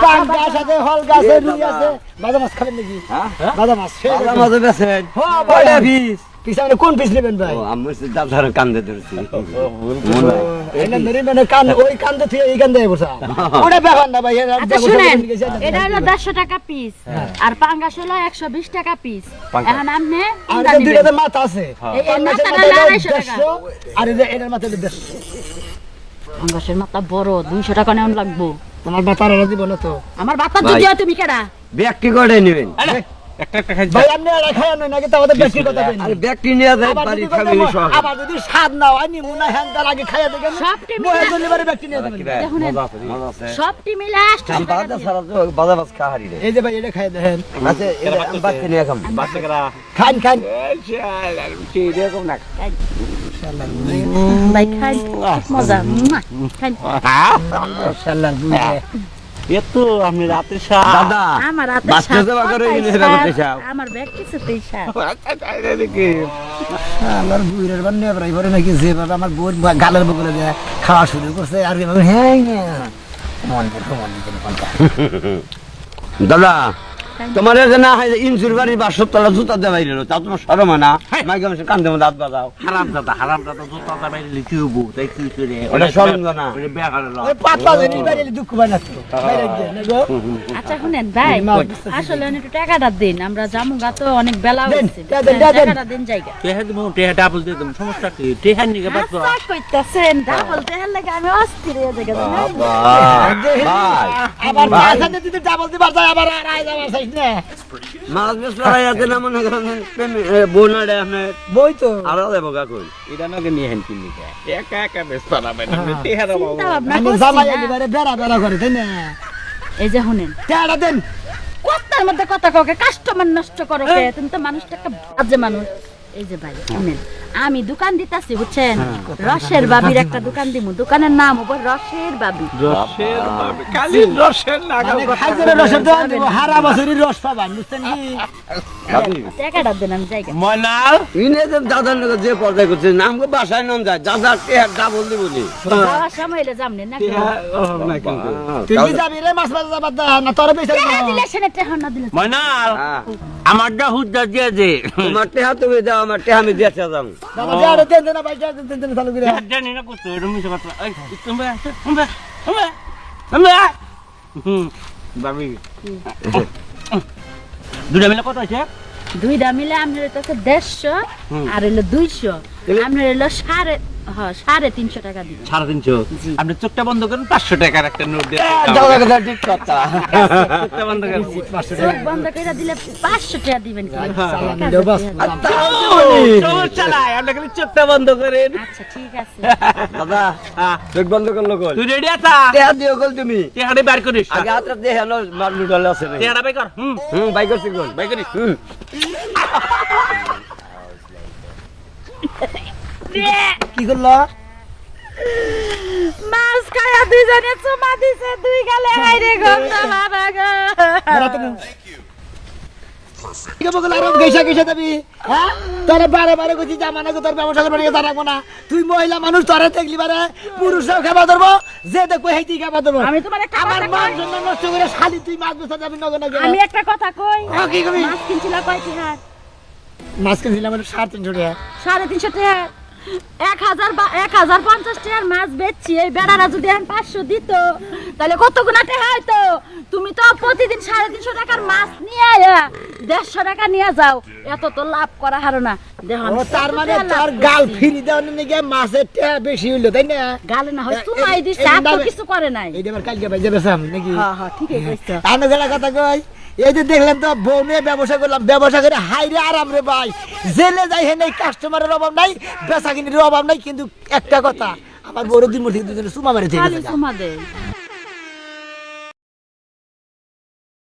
পান গাছ আছে, হল গাছ আছে, রুই আছে। বাদা মাছ খাবেন নাকি? বাদা মাছ। বাদা মাছ বেছেন হ্যাঁ, কয়টা পিস? পিস আপনি কোন পিস নেবেন ভাই? ও আমি দাদার কান্দে ধরছি এটা মেরে মানে কান ওই কান্দে থেকে এই কান্দে বসা। ওটা ব্যাপার না ভাই। আচ্ছা শুনেন, এটা হলো 150 টাকা পিস আর পাঙ্গাস হলো 120 টাকা পিস। এখন আপনি আর কোনটা এটা নেবেন? দুইটাতে মাথা আছে। এই পাঙ্গাসের মাথাটা মাথা হলো 250 টাকা। 150 আর এই যে এটার মাথা হলো 150। পাঙ্গাসের মাথা বড়, 200 টাকা নেওয়া লাগবো। তোমার মাথা আলাদা দিব না তো? আমার বাতা ভাই। দিও তুমি কেডা? ব্যক্তি করে নেবেন একটা খাই ভাই আপনি আর খায় না নাকি তাও ব্যক্তির কথা বলেন। আরে ব্যক্তি নিয়ে যায় বাড়ি ফ্যামিলি সহ আবার যদি স্বাদ না হয় নিমুনা হ্যান্ডার আগে খাইয়া দেখেন। সব টিম মোহে দলিবারে ব্যক্তি নিয়ে যাবেন। দেখুন মজা আছে সব টিম মিলে 80 টাকা বাদা দিয়ে। সারা তো বাদা মাছ খাহারি রে এই যে ভাই এটা খাইয়া দেখেন। আচ্ছা এটা বাচ্চা নিয়ে খাম বাচ্চারা খান খান। এরকম না ভাই খাই মজা খাই। শালার বুঝে। এত আমি রাতে শাক দাদা আমার হাতে বাচ্চা স্বাদ, সেবা করে কথাই এনে সেবা করতে স্বাদ, চাও। আমার ব্যাগ কিছুতেই স্বাদ। শালার বুইরের বান্নে প্রায় পরে নাকি যেভাবে আমার বউর গালের বগলে দেয়া খাওয়া শুরু করছে আর এভাবে হ্যাঁ মন দিতে কোনটা। দাদা তোমার যে না হয় ইনজুর বাড়ি বা সপ্তাহ জুতা দেওয়া বাইরে তা তোমার সরম হয় না মাইকে মানুষের কান্দে মধ্যে হাত বাজাও হারাম দাদা জুতা বাইরে লিখি হবো তাই কি করে ওটা সরম না ওরে বিয়া করে লও ওই পাতলা যে নিবারে দুঃখ বানা তো বাইরে গিয়ে না গো। আচ্ছা শুনেন ভাই, আসলে অনেক টাকাটা দিন, আমরা জামু গা তো অনেক বেলা দেন, হচ্ছে। দেন, দেন। টাকাটা দিন জায়গা। টেহা দেবো টেহা ডাবল দিয়ে দেবো সমস্যা কি টেহা নিকে বাদ আচ্ছা কইতাছেন, ডাবল দেহার লাগে আমি অস্থির হয়ে যাই। ভাই আবার মাথাতে দিতে ডাবল দিবার যায় আবার আর আই যাবার চাইছ না। মাছ বেশ লড়াই আছে না মনে করেন বোনারে আপনি বই তো আরো দেবো কাকুন এটা নাকি নিয়ে হেন কিনি একা একা বেশ পারাবে না টেহা দাও চিন্তা ভাবনা আমি করছি জামাই না। এবারে বেড়া বেড়া করে তাই না? এই যে শুনেন, টাকা দেন। কথার মধ্যে কথা কাউকে কাস্টমার নষ্ট করো কে? তুমি তো মানুষটা একটা বাজে মানুষ। এই যে ভাই শুনেন, আমি দোকান দিতাছি বুঝছেন, রসের বাবির একটা দোকান দিমু, দোকানের নাম হবে রসের বাবি। রসের বাবে খালি রসের লাগাও মানে খাইজের রসের দোকান দিব, হারা বছরই রস পাবান বুঝছেন কি? টাকাটা দেন আমি জায়গা। মনাল ইনে যে দাদার লোক যে পর্যায়ে করছে নামকে বাসায় নাম যায় দাদা টেহা ডাবল দিব নি যাওয়ার সময় এলে যামনে নাকি? তুই কি যাবি রে মাছ বাজার যাবার দা না তোর পয়সা দিব? টাকা দিলে সেটা টাকা না দিলে মনাল আমারটা হুদ্দা দিয়ে দে তোমার টেহা তুমি দাও আমার টেহা আমি দিয়ে যাবো দাদা দে আরে দেন দেন ভাই দেন চালু করে। জানি না কত এটা মিছে কথা এই তুমি তুমি বাবি দুটা মিলে কত আছে দুইটা মিলে আপনার কাছে 150 আর হলো 200, আপনার হলো 350 টাকা দিবেন। 350 আপনি চোখটা বন্ধ করেন 500 টাকার একটা নোট দিয়ে দাদা ঠিক কথা চোখটা বন্ধ করেন চোখ বন্ধ করে দিলে 500 টাকা দিবেন কি? সমস্যা নাই আপনি খালি চোখটা বন্ধ করেন আচ্ছা ঠিক আছে। দাদা চোখ বন্ধ করলো কল তুই রেডি আছা টেহা দিও কল তুমি টেহাড়ি বার করিস আগে হাতটা দেখে নো মার লুটালে আছে না টেহাড়া বাই কর বাই করছি কল বাই করিস কি করলো? মাছ খায়া দুইজনে চুমা দিছে, দুই গালে হাইরে গন্ধ বাবা গো। কি বগল আর গেছা গেছা যাবি? হ্যাঁ? তোরে বারে বারে কইছি জামানা কো তোর ব্যবসা করবার গিয়ে দাঁড়াবো না। তুই মহিলা মানুষ তোরে দেখলি বারে পুরুষও খাবার ধরবো, যে দেখবো হেইতেই খাবার ধরবো। আমি তোমার একটা আমার কথা মান কই। সম্মান নষ্ট করে শালি তুই মাছ বেচা যাবি নগে নগে। আমি একটা কথা কই, হ্যাঁ, কি কবি? মাছ কিনছিল কয় টাকা? মাছ কিনছিলাম 350 টাকা। 350 টাকা। 1050 টাকার মাছ বেচছি, এই বেড়ারা যদি এখন 500 দিত তাহলে কত গুণা টাকা হইতো? তুমি তো প্রতিদিন 350 টাকার মাছ নিয়ে আয়া 150 টাকা নিয়ে যাও, এত তো লাভ করা হারো না। দেখো ও তার মানে তোর গাল ফিরি দেওয়ার নিগে মাছের টাকা বেশি হইলো তাই না? গালে না হয় চুমাই দিছে, আর তো কিছু করে নাই। এইটা আবার কালকে ভাই যাবে সাম নাকি? হ্যাঁ হ্যাঁ ঠিকই কইছো। আমি যেটা কথা কই, এই যে দেখলাম তো বউ নিয়ে ব্যবসা করলাম, ব্যবসা করে হাইরে আরাম রে ভাই, জেলে যাই হে নাই, কাস্টমারের অভাব নাই, বেচা কিনির অভাব নাই, কিন্তু একটা কথা আমার বড় দিন মধ্যে দুজনে সুমা মেরে থেকে খালি গেছে। চুমা দে।